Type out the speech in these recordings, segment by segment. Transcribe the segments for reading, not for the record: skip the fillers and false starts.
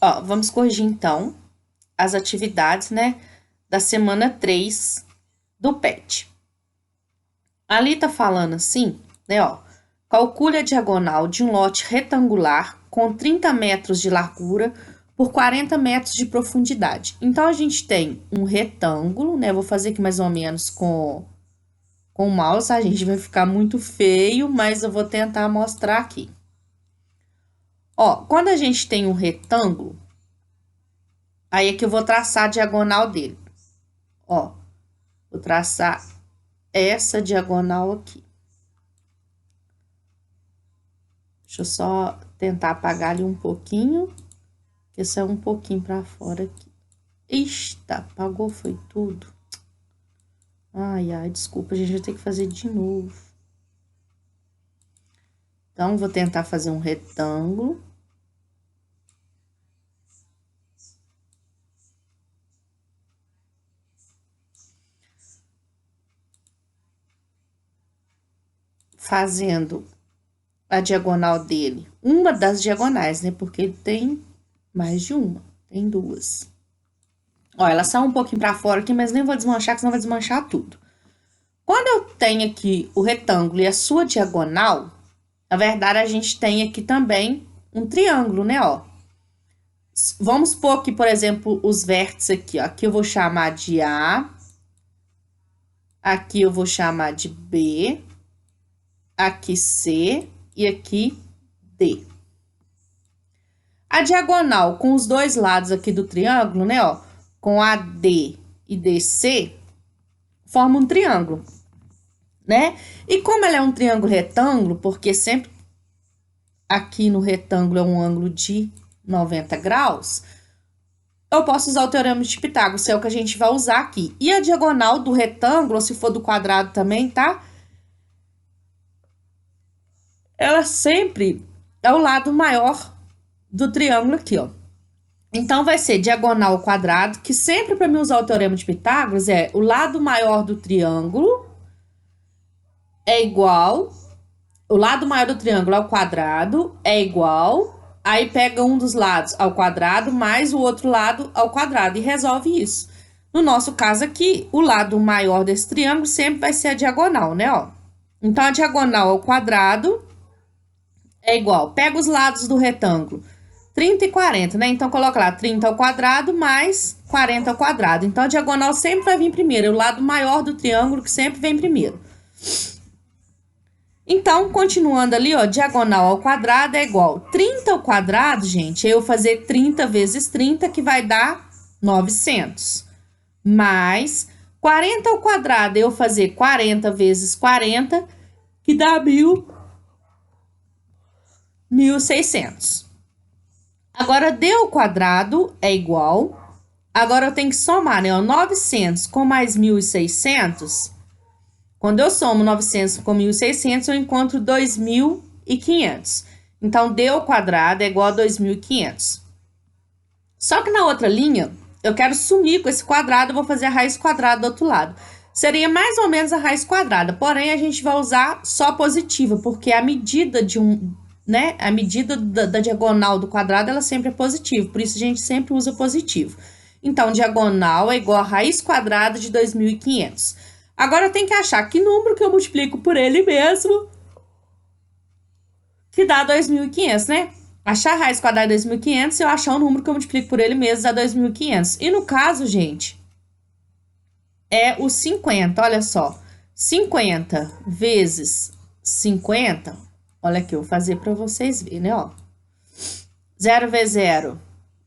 Ó, vamos corrigir então as atividades, né, da semana 3 do PET. Ali tá falando assim, né, ó. Calcule a diagonal de um lote retangular com 30 metros de largura por 40 metros de profundidade. Então, a gente tem um retângulo, né? Vou fazer aqui mais ou menos com o mouse, a gente vai ficar muito feio, mas eu vou tentar mostrar aqui. Ó, quando a gente tem um retângulo, aí é que eu vou traçar a diagonal dele. Ó, vou traçar essa diagonal aqui. Deixa eu só tentar apagar ali um pouquinho, que isso é um pouquinho pra fora aqui. Ixi, apagou, foi tudo. Ai, desculpa, a gente vai ter que fazer de novo. Então, vou tentar fazer um retângulo. Fazendo a diagonal dele, uma das diagonais, né? Porque ele tem mais de uma, tem duas. Ó, ela saiu um pouquinho pra fora aqui, mas nem vou desmanchar, que senão vai desmanchar tudo. Quando eu tenho aqui o retângulo e a sua diagonal, na verdade, a gente tem aqui também um triângulo, né, ó. Vamos pôr aqui, por exemplo, os vértices aqui, ó. Aqui eu vou chamar de A. Aqui eu vou chamar de B. Aqui C e aqui D. A diagonal com os dois lados aqui do triângulo, né, ó, com AD e DC, forma um triângulo, né? E como ela é um triângulo retângulo, porque sempre aqui no retângulo é um ângulo de 90 graus, eu posso usar o teorema de Pitágoras, que é o que a gente vai usar aqui. E a diagonal do retângulo, ou se for do quadrado também, tá? Ela sempre é o lado maior do triângulo aqui, ó. Então, vai ser diagonal ao quadrado, que sempre para mim usar o teorema de Pitágoras é o lado maior do triângulo é igual, o lado maior do triângulo ao quadrado é igual, aí pega um dos lados ao quadrado mais o outro lado ao quadrado e resolve isso. No nosso caso aqui, o lado maior desse triângulo sempre vai ser a diagonal, né, ó. Então, a diagonal ao quadrado é igual, pega os lados do retângulo, 30 e 40, né? Então, coloca lá 30 ao quadrado mais 40 ao quadrado. Então, a diagonal sempre vai vir primeiro, é o lado maior do triângulo que sempre vem primeiro. Então, continuando ali, ó, diagonal ao quadrado é igual 30 ao quadrado, gente, eu fazer 30 vezes 30, que vai dar 900. Mais 40 ao quadrado, eu fazer 40 vezes 40, que dá 1.600. Agora, d ao quadrado é igual... Agora, eu tenho que somar, né? 900 com mais 1.600. Quando eu somo 900 com 1.600, eu encontro 2.500. Então, d ao quadrado é igual a 2.500. Só que na outra linha, eu quero sumir com esse quadrado, eu vou fazer a raiz quadrada do outro lado. Seria mais ou menos a raiz quadrada, porém, a gente vai usar só positiva, porque a medida de né? A medida da diagonal do quadrado, ela sempre é positiva, por isso a gente sempre usa positivo. Então, diagonal é igual a raiz quadrada de 2.500. Agora, eu tenho que achar que número que eu multiplico por ele mesmo, que dá 2.500, né? Achar a raiz quadrada de 2.500, se eu achar o número que eu multiplico por ele mesmo, dá 2.500. E no caso, gente, é o 50, olha só. 50 vezes 50... Olha aqui, eu vou fazer para vocês verem, né, ó. 0 vezes 0,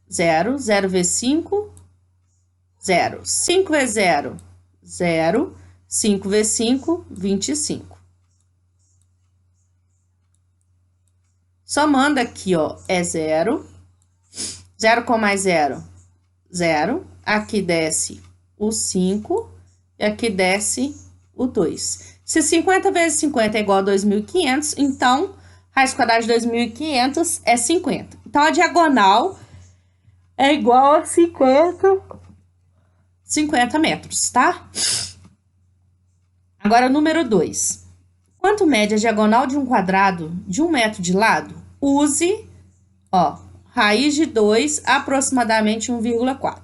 0. 0 vezes 5, 0. 5 vezes 0, 0. 5 vezes 5, 25. Somando aqui, ó, é 0. 0 com mais 0, 0. Aqui desce o 5 e aqui desce o 2. Se 50 vezes 50 é igual a 2.500, então, raiz quadrada de 2.500 é 50. Então, a diagonal é igual a 50 metros, tá? Agora, número 2. Quanto mede a diagonal de um quadrado de 1 metro de lado? Use, ó, raiz de 2, aproximadamente 1,4.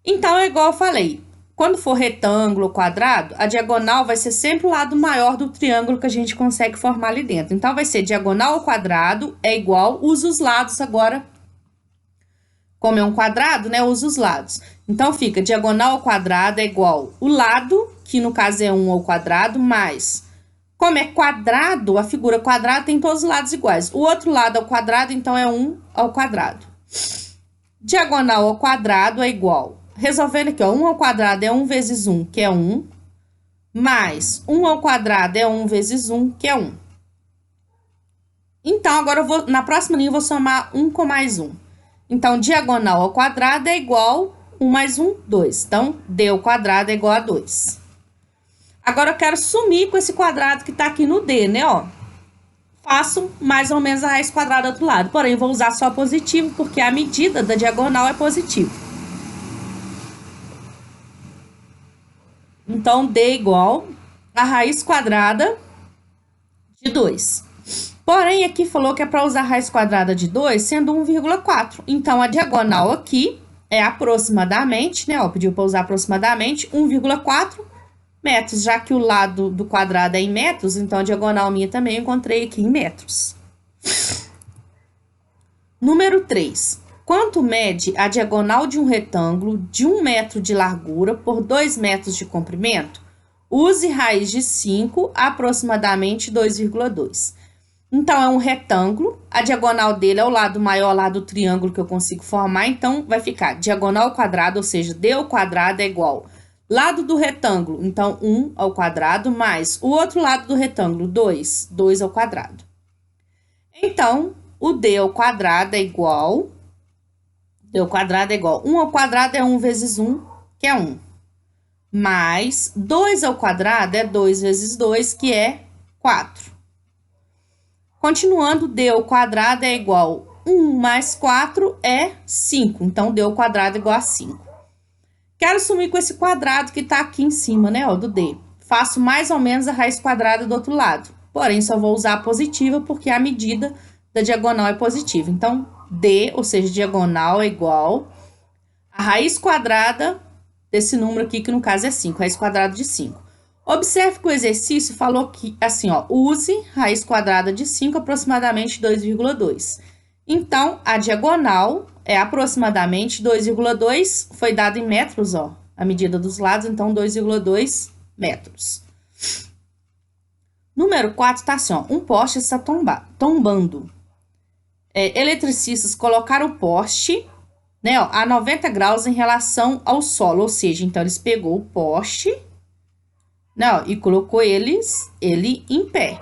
Então, é igual eu falei, quando for retângulo ou quadrado, a diagonal vai ser sempre o lado maior do triângulo que a gente consegue formar ali dentro. Então, vai ser diagonal ao quadrado é igual, usa os lados agora. Como é um quadrado, né, usa os lados. Então, fica diagonal ao quadrado é igual o lado, que no caso é 1 ao quadrado, mais... Como é quadrado, a figura quadrada tem todos os lados iguais. O outro lado ao quadrado, então, é 1 ao quadrado. Diagonal ao quadrado é igual... Resolvendo aqui, ó, 1 ao quadrado é 1 vezes 1, que é 1, mais 1 ao quadrado é 1 vezes 1, que é 1. Então, agora, na próxima linha, eu vou somar 1 com mais 1. Então, diagonal ao quadrado é igual 1 mais 1, 2. Então, d ao quadrado é igual a 2. Agora, eu quero sumir com esse quadrado que tá aqui no d, né, ó. Faço mais ou menos a raiz quadrada do outro lado. Porém, vou usar só positivo, porque a medida da diagonal é positivo. Então, d igual a raiz quadrada de 2. Porém, aqui falou que é para usar a raiz quadrada de 2 sendo 1,4. Então, a diagonal aqui é aproximadamente, né? Ó, pediu para usar aproximadamente 1,4 metros. Já que o lado do quadrado é em metros, então a diagonal minha também eu encontrei aqui em metros. Número 3. Quanto mede a diagonal de um retângulo de 1 metro de largura por 2 metros de comprimento? Use raiz de 5, aproximadamente 2,2. Então, é um retângulo, a diagonal dele é o lado maior lá do triângulo que eu consigo formar, então vai ficar diagonal ao quadrado, ou seja, d ao quadrado é igual lado do retângulo, então 1 ao quadrado, mais o outro lado do retângulo, 2, 2 ao quadrado. Então, o d ao quadrado é igual... d ao quadrado é igual 1 ao quadrado é 1 vezes 1, que é 1. Mais 2 ao quadrado é 2 vezes 2, que é 4. Continuando, d ao quadrado é igual 1 mais 4 é 5. Então, d ao quadrado é igual a 5. Quero sumir com esse quadrado que tá aqui em cima, né, ó, do d. Faço mais ou menos a raiz quadrada do outro lado. Porém, só vou usar a positiva porque a medida da diagonal é positiva. Então, d, ou seja, diagonal é igual a raiz quadrada desse número aqui, que no caso é 5, raiz quadrada de 5. Observe que o exercício falou que, assim, ó, use raiz quadrada de 5, aproximadamente 2,2. Então, a diagonal é aproximadamente 2,2, foi dado em metros, ó, a medida dos lados, então 2,2 metros. Número 4 tá assim, ó, um poste está tombando. Eletricistas colocaram o poste, né, ó, a 90 graus em relação ao solo, ou seja, então eles pegou o poste, não, e colocou ele em pé.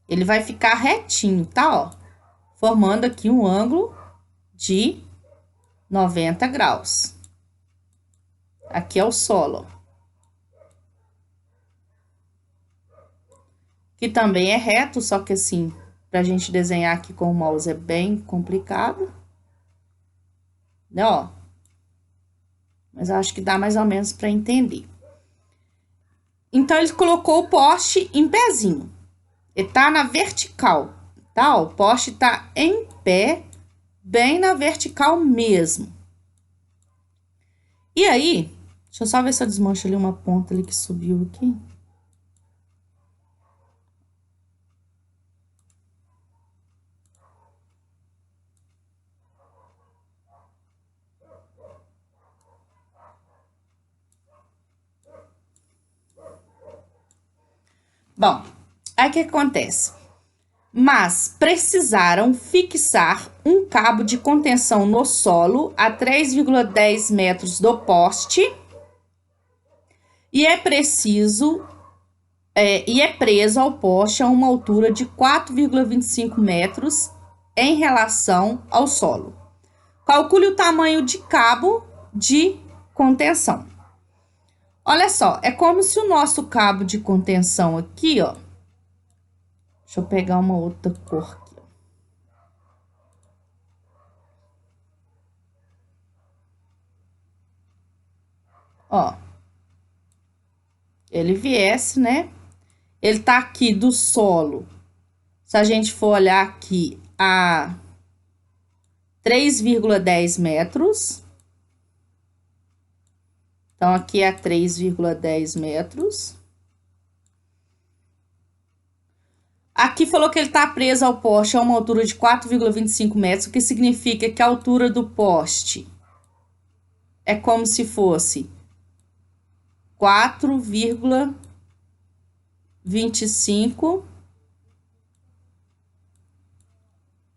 Ele vai ficar retinho, tá, ó? Formando aqui um ângulo de 90 graus. Aqui é o solo, ó. Que também é reto, só que assim, pra gente desenhar aqui com o mouse é bem complicado. Né, ó? Mas eu acho que dá mais ou menos para entender. Então, ele colocou o poste em pezinho. Ele tá na vertical, tá? O poste tá em pé, bem na vertical mesmo. E aí, deixa eu só ver se eu desmancho ali uma ponta ali que subiu aqui. Bom, aí o que acontece? Mas precisaram fixar um cabo de contenção no solo a 3,10 metros do poste e é preso ao poste a uma altura de 4,25 metros em relação ao solo. Calcule o tamanho de cabo de contenção. Olha só, é como se o nosso cabo de contenção aqui, ó. Deixa eu pegar uma outra cor aqui. Ó. Ele viesse, né? Ele tá aqui do solo Se a gente for olhar aqui a 3,10 metros. Então, aqui é 3,10 metros. Aqui falou que ele está preso ao poste a uma altura de 4,25 metros, o que significa que a altura do poste é como se fosse 4,25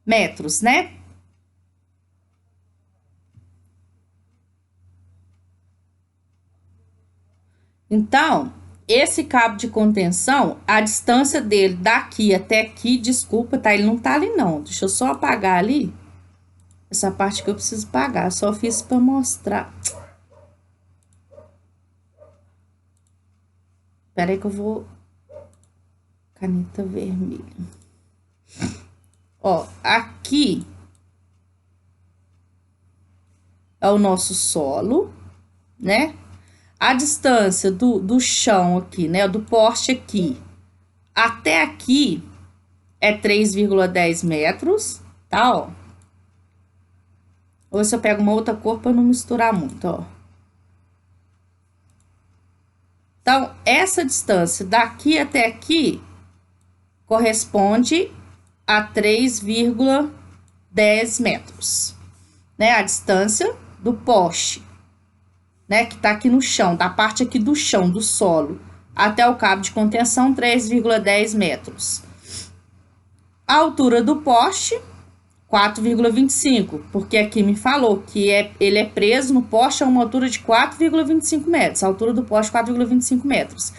metros, né? Então, esse cabo de contenção, a distância dele daqui até aqui, desculpa, tá? Ele não tá ali não. Deixa eu só apagar ali. Essa parte que eu preciso pagar, só fiz para mostrar. Espera aí que eu vou... Caneta vermelha. Ó, aqui é o nosso solo, né? A distância do chão aqui, né? Do poste aqui até aqui é 3,10 metros, tá? Ó. Ou se eu pego uma outra cor para não misturar muito, ó. Então, essa distância daqui até aqui corresponde a 3,10 metros, né? A distância do poste, né? Que tá aqui no chão, da parte aqui do chão, do solo, até o cabo de contenção, 3,10 metros. A altura do poste, 4,25, porque aqui me falou que ele é preso no poste a uma altura de 4,25 metros. A altura do poste, 4,25 metros.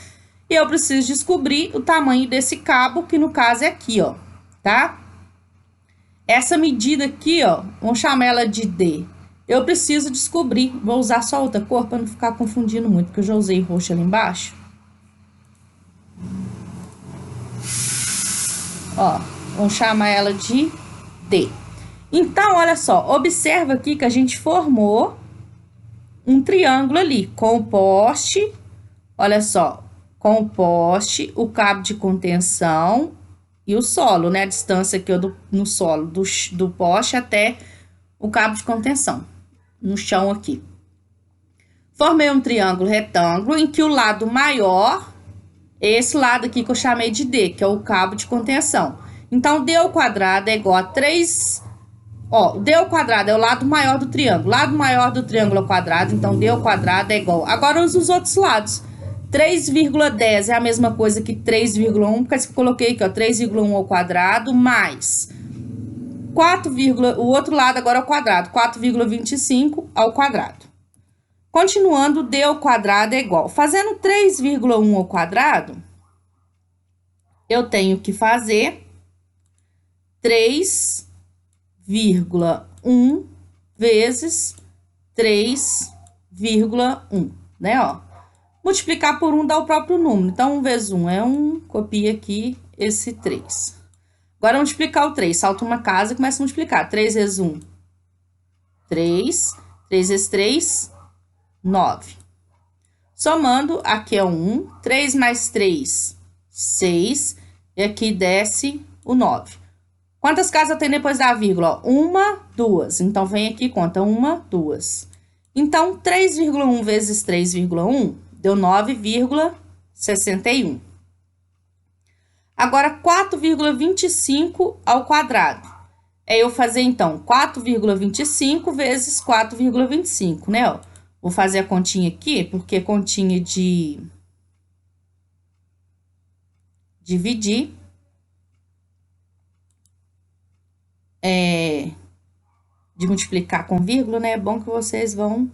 E eu preciso descobrir o tamanho desse cabo, que no caso é aqui, ó, tá? Essa medida aqui, ó, vamos chamar ela de D. Eu preciso descobrir, vou usar só outra cor para não ficar confundindo muito, porque eu já usei roxo ali embaixo. Ó, vamos chamar ela de D. Então, olha só, observa aqui que a gente formou um triângulo ali, com o poste, olha só, com o poste, o cabo de contenção e o solo, né? A distância aqui no solo do poste até o cabo de contenção, no chão aqui. Formei um triângulo retângulo em que o lado maior é esse lado aqui que eu chamei de D, que é o cabo de contenção. Então, D ao quadrado é igual a 3... Ó, o D ao quadrado é o lado maior do triângulo. Lado maior do triângulo ao quadrado, então D ao quadrado é igual. Agora, os outros lados. 3,10 é a mesma coisa que 3,1, porque eu coloquei aqui, ó, 3,1 ao quadrado, mais 4, o outro lado agora ao quadrado, 4,25 ao quadrado. Continuando, D ao quadrado é igual. Fazendo 3,1 ao quadrado, eu tenho que fazer 3,1 vezes 3,1, né, ó. Multiplicar por 1 dá o próprio número. Então, 1 vezes 1 é 1, copia aqui esse 3. Agora, multiplicar o 3. Salta uma casa e começa a multiplicar. 3 vezes 1, 3. 3 vezes 3, 9. Somando, aqui é 1. 3 mais 3, 6. E aqui desce o 9. Quantas casas tem depois da vírgula? 1, 2. Então, vem aqui e conta 1, 2. Então, 3,1 vezes 3,1 deu 9,61. Agora, 4,25 ao quadrado. É eu fazer, então, 4,25 vezes 4,25, né? Ó, vou fazer a continha aqui, porque continha de dividir de multiplicar com vírgula, né? É bom que vocês vão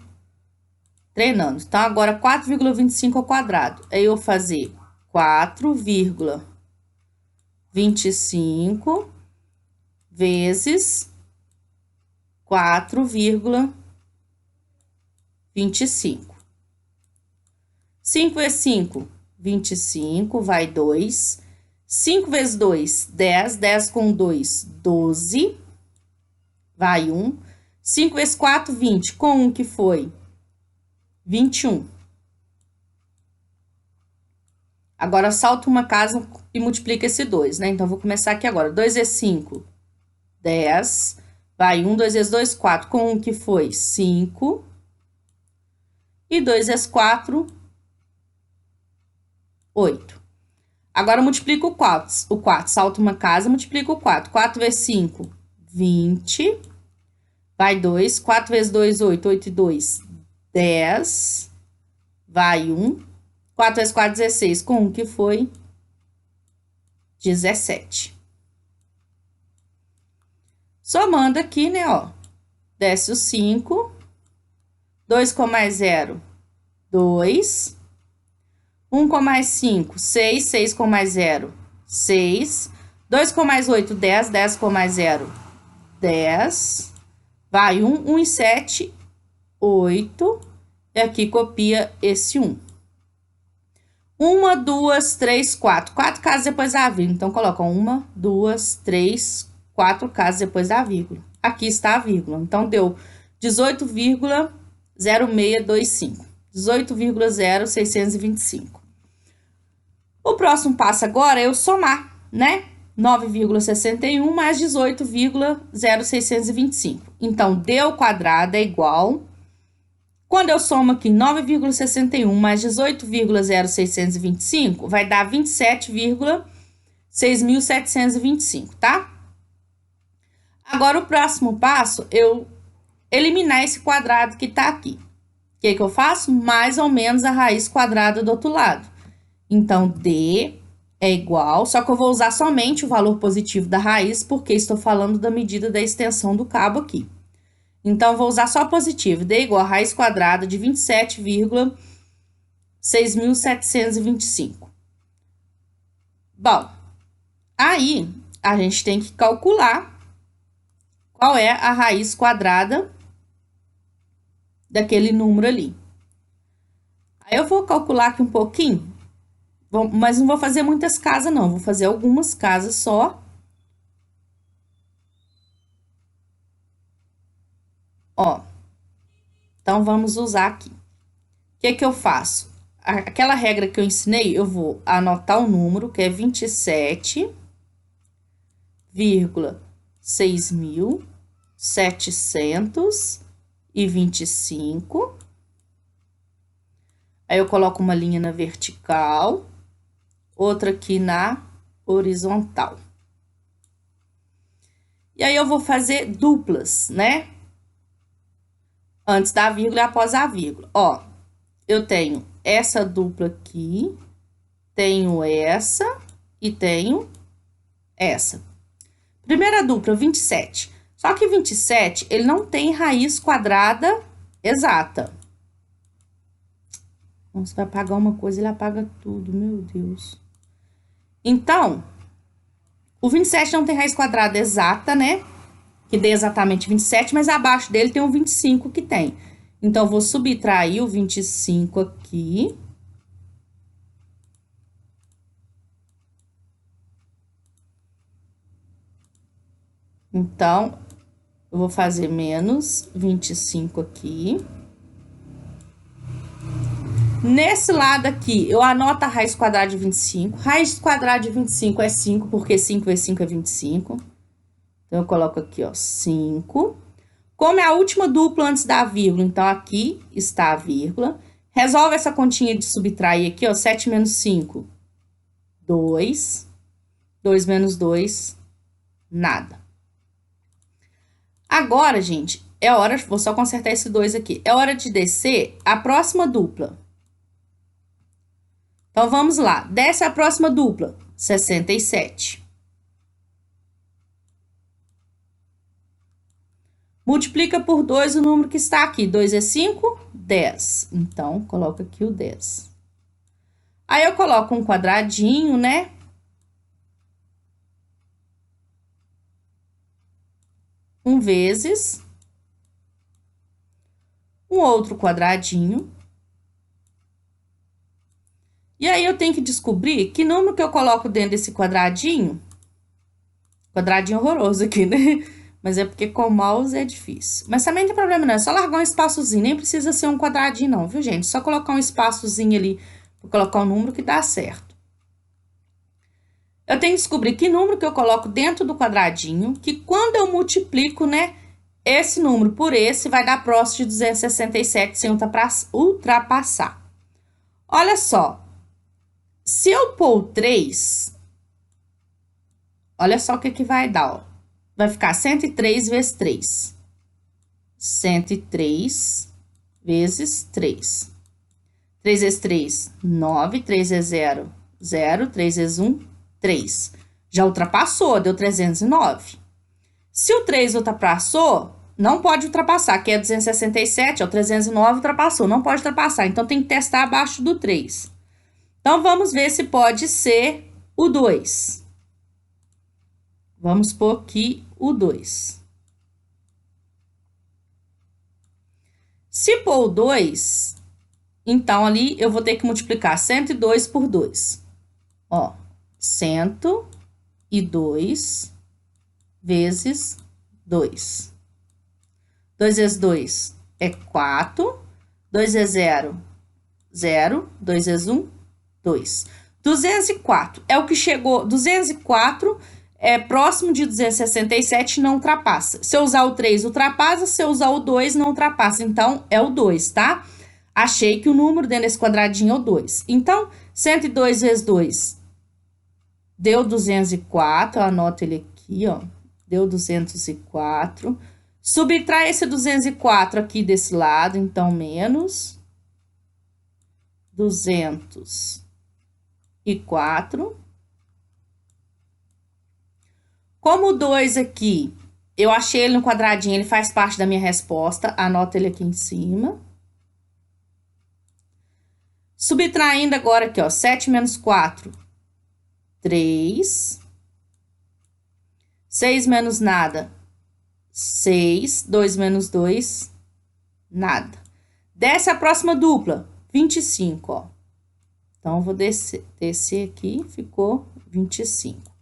treinando. Então, agora, 4,25 ao quadrado. Aí, eu vou fazer 4,25 vezes 4,25. 5 vezes 5, 25, vai 2. 5 vezes 2, 10. 10 com 2, 12. Vai 1. 5 vezes 4, 20. Com 1, que foi 21. Agora, salta uma casa e multiplica esse 2, né? Então, vou começar aqui agora. 2 vezes 5, 10. Vai, 1, 2 vezes 2, 4. Com 1 que foi 5. E 2 vezes 4, 8. Agora, multiplica o 4. O 4, salta uma casa, multiplica o 4. 4 vezes 5, 20. Vai, 2. 4 vezes 2, 8. 8 e 2, 10. Vai, 1. 4 vezes 4, 16. Com 1 que foi 17. Somando aqui, né, ó. Desce o 5. 2 com mais 0, 2. 1 com mais 5, 6. 6 com mais 0, 6. 2 com mais 8, 10. 10 com mais 0, 10. Vai, 1. 1 e 7, 8. E aqui copia esse 1. 1, 2, 3, 4. 4 casas depois da vírgula. Então, coloca 1, 2, 3, 4 casas depois da vírgula. Aqui está a vírgula. Então, deu 18,0625. 18,0625. O próximo passo agora é eu somar, né? 9,61 mais 18,0625. Então, D ao quadrado é igual... Quando eu somo aqui 9,61 mais 18,0625, vai dar 27,6725, tá? Agora, o próximo passo, eu eliminar esse quadrado que tá aqui. O que eu faço? Mais ou menos a raiz quadrada do outro lado. Então, D é igual, só que eu vou usar somente o valor positivo da raiz, porque estou falando da medida da extensão do cabo aqui. Então, vou usar só positivo. D igual a raiz quadrada de 27,6725. Bom, aí a gente tem que calcular qual é a raiz quadrada daquele número ali. Aí eu vou calcular aqui um pouquinho, mas não vou fazer muitas casas não, vou fazer algumas casas só. Ó, então vamos usar aqui. O que eu faço? Aquela regra que eu ensinei, eu vou anotar o número, que é 27,6.725. Aí eu coloco uma linha na vertical, outra aqui na horizontal. E aí eu vou fazer duplas, né? Antes da vírgula e após a vírgula. Ó, eu tenho essa dupla aqui, tenho essa e tenho essa. Primeira dupla, 27. Só que 27, ele não tem raiz quadrada exata. Você vai apagar uma coisa, ele apaga tudo, meu Deus. Então, o 27 não tem raiz quadrada exata, né? Que dê exatamente 27, mas abaixo dele tem um 25 que tem. Então, eu vou subtrair o 25 aqui. Então, eu vou fazer menos 25 aqui. Nesse lado aqui, eu anoto a raiz quadrada de 25. Raiz quadrada de 25 é 5, porque 5 vezes 5 é 25. Então, eu coloco aqui, ó, 5. Como é a última dupla antes da vírgula, então aqui está a vírgula. Resolve essa continha de subtrair aqui, ó, 7 menos 5, 2. 2 menos 2, nada. Agora, gente, é hora, vou só consertar esse 2 aqui. É hora de descer a próxima dupla. Então, vamos lá. Desce a próxima dupla, 67. Multiplica por 2 o número que está aqui. 2 é 5, 10. Então, coloca aqui o 10. Aí, eu coloco um quadradinho, né? Um vezes. Um outro quadradinho. E aí, eu tenho que descobrir que número que eu coloco dentro desse quadradinho. Quadradinho horroroso aqui, né? Mas é porque com o mouse é difícil. Mas também não tem problema não, é só largar um espaçozinho. Nem precisa ser um quadradinho não, viu, gente? Só colocar um espaçozinho ali para colocar o número que dá certo. Eu tenho que descobrir que número que eu coloco dentro do quadradinho, que quando eu multiplico, né, esse número por esse, vai dar próximo de 267 sem ultrapassar. Olha só, se eu pôr 3, olha só o que vai dar, ó. Vai ficar 103 vezes 3. 103 vezes 3. 3 vezes 3, 9. 3 vezes 0, 0. 3 vezes 1, 3. Já ultrapassou, deu 309. Se o 3 ultrapassou, não pode ultrapassar, que é 267, ó, 309 ultrapassou, não pode ultrapassar. Então, tem que testar abaixo do 3. Então, vamos ver se pode ser o 2. Vamos pôr aqui o 2. Se pôr o 2, então ali eu vou ter que multiplicar 102 por 2. Ó, 102 vezes 2. 2 vezes 2 é 4. 2 vezes 0, 0. 2 vezes 1, 2. 204 é o que chegou. 204 é próximo de 267, não ultrapassa. Se eu usar o 3, ultrapassa. Se eu usar o 2, não ultrapassa. Então, é o 2, tá? Achei que o número dentro desse quadradinho é o 2. Então, 102 vezes 2 deu 204. Eu anoto ele aqui, ó. Deu 204. Subtrai esse 204 aqui desse lado, então, menos 204. Como o 2 aqui, eu achei ele no quadradinho, ele faz parte da minha resposta, anota ele aqui em cima. Subtraindo agora aqui, ó, 7 menos 4, 3. 6 menos nada, 6. 2 menos 2, nada. Desce a próxima dupla, 25, ó. Então, eu vou descer aqui, ficou 25.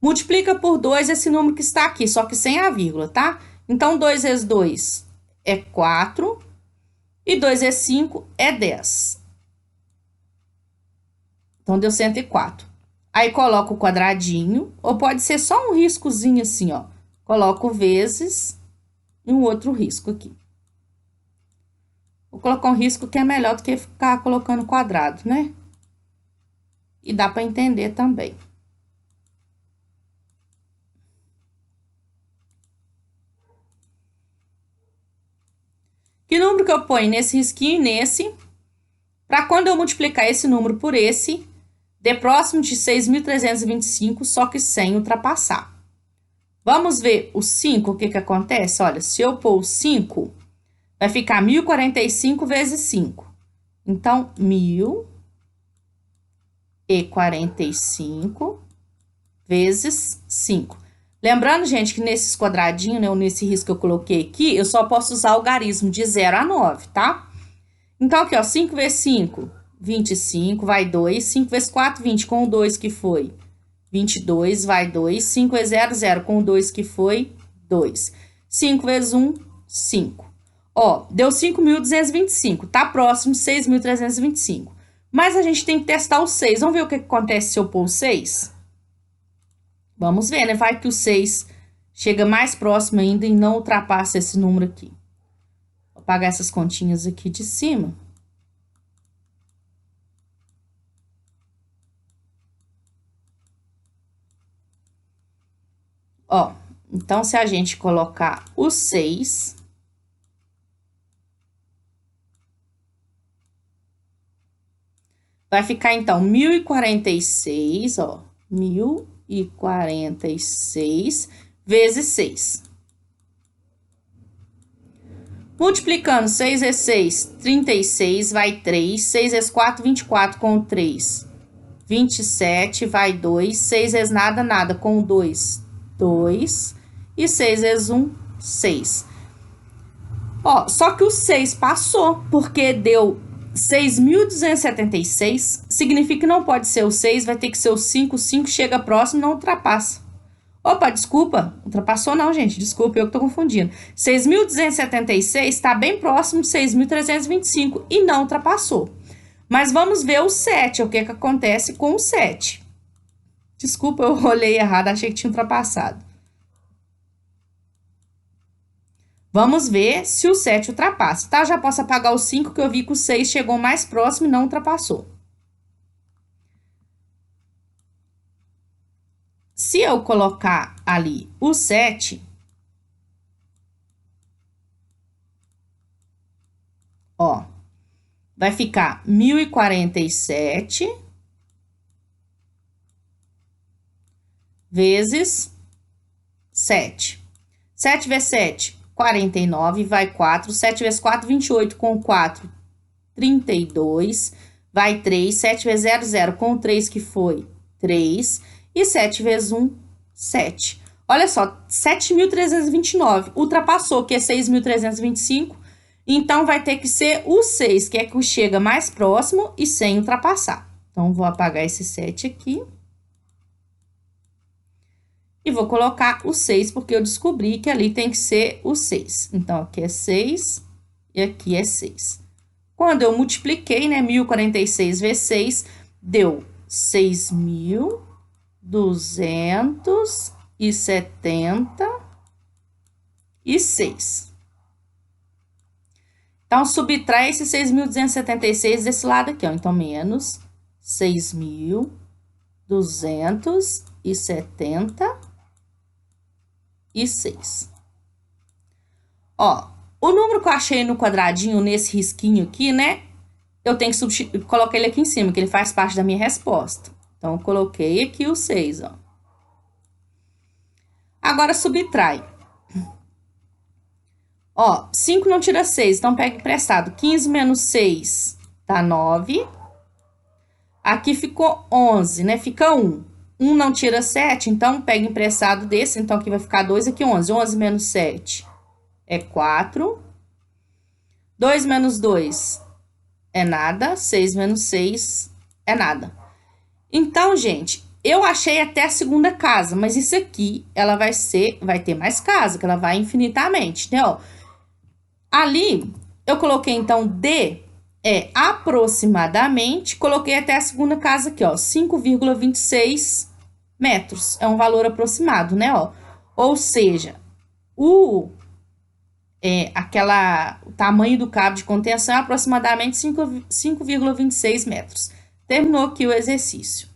Multiplica por 2 esse número que está aqui, só que sem a vírgula, tá? Então, 2 vezes 2 é 4. E 2 vezes 5 é 10. Então, deu 104. Aí, coloca o quadradinho, ou pode ser só um riscozinho assim, ó. Coloco vezes e um outro risco aqui. Vou colocar um risco que é melhor do que ficar colocando quadrado, né? E dá para entender também. Que número que eu ponho nesse risquinho e nesse? Para quando eu multiplicar esse número por esse, dê próximo de 6.325, só que sem ultrapassar. Vamos ver o 5, o que que acontece? Olha, se eu pôr o 5, vai ficar 1.045 vezes 5. Então, 1.045 vezes 5. Lembrando, gente, que nesses quadradinhos, né, ou nesse risco que eu coloquei aqui, eu só posso usar o algarismo de 0 a 9, tá? Então, aqui, ó, 5 vezes 5, 25, vai 2. 5 vezes 4, 20, com o 2 que foi 22, vai 2. 5 vezes 0, 0, com o 2 que foi 2. 5 vezes 1, 5. Ó, deu 5.225, tá próximo de 6.325. Mas a gente tem que testar o 6. Vamos ver o que acontece se eu pôr o 6? Vamos ver, né? Vai que o 6 chega mais próximo ainda e não ultrapassa esse número aqui. Vou apagar essas continhas aqui de cima. Ó, então, se a gente colocar o 6... vai ficar, então, 1.046, ó. 1.046 vezes 6. Multiplicando 6 vezes 6, 36, vai 3. 6 vezes 4, 24, com 3, 27, vai 2. 6 vezes nada, nada, com 2, 2. E 6 vezes 1, 6. Ó, só que o 6 passou, porque deu 6.276, significa que não pode ser o 6, vai ter que ser o 5. O 5 chega próximo, não ultrapassa. Opa, desculpa, ultrapassou não, gente, desculpa, eu que tô confundindo. 6.276 está bem próximo de 6.325 e não ultrapassou. Mas vamos ver o 7, o que que acontece com o 7. Desculpa, eu olhei errado, achei que tinha ultrapassado. Vamos ver se o 7 ultrapassa, tá? Já posso apagar o 5, que eu vi que o 6 chegou mais próximo e não ultrapassou. Se eu colocar ali o 7, ó, vai ficar 1047 vezes 7. 7 vezes 7, 49, vai 4. 7 vezes 4, 28. Com 4, 32. Vai 3. 7 vezes 0, 0. Com 3, que foi 3. E 7 vezes 1, 7. Olha só, 7.329. Ultrapassou, que é 6.325. Então, vai ter que ser o 6, que é que chega mais próximo e sem ultrapassar. Então, vou apagar esse 7 aqui. E vou colocar o 6, porque eu descobri que ali tem que ser o 6. Então, aqui é 6 e aqui é 6. Quando eu multipliquei, né, 1046 vezes 6, deu 6.276. Então, subtrai esse 6.276 desse lado aqui, ó. Então, menos 6.276. Ó, o número que eu achei no quadradinho, nesse risquinho aqui, né? Eu tenho que colocar ele aqui em cima, que ele faz parte da minha resposta. Então, eu coloquei aqui o 6, ó. Agora, subtrai. Ó, 5 não tira 6, então pega emprestado. 15 menos 6 dá 9. Aqui ficou 11, né? Fica 1. 1 não tira 7, então pega emprestado desse. Então, aqui vai ficar 2, aqui 11. 11 menos 7 é 4. 2 menos 2 é nada. 6 menos 6 é nada. Então, gente, eu achei até a segunda casa, mas isso aqui, ela vai ter mais casa, que ela vai infinitamente, né? Ó, ali, eu coloquei, então, D é aproximadamente, coloquei até a segunda casa aqui, ó, 5,26 metros. É um valor aproximado, né, ó? Ou seja, o tamanho do cabo de contenção é aproximadamente 5,26 metros. Terminou aqui o exercício.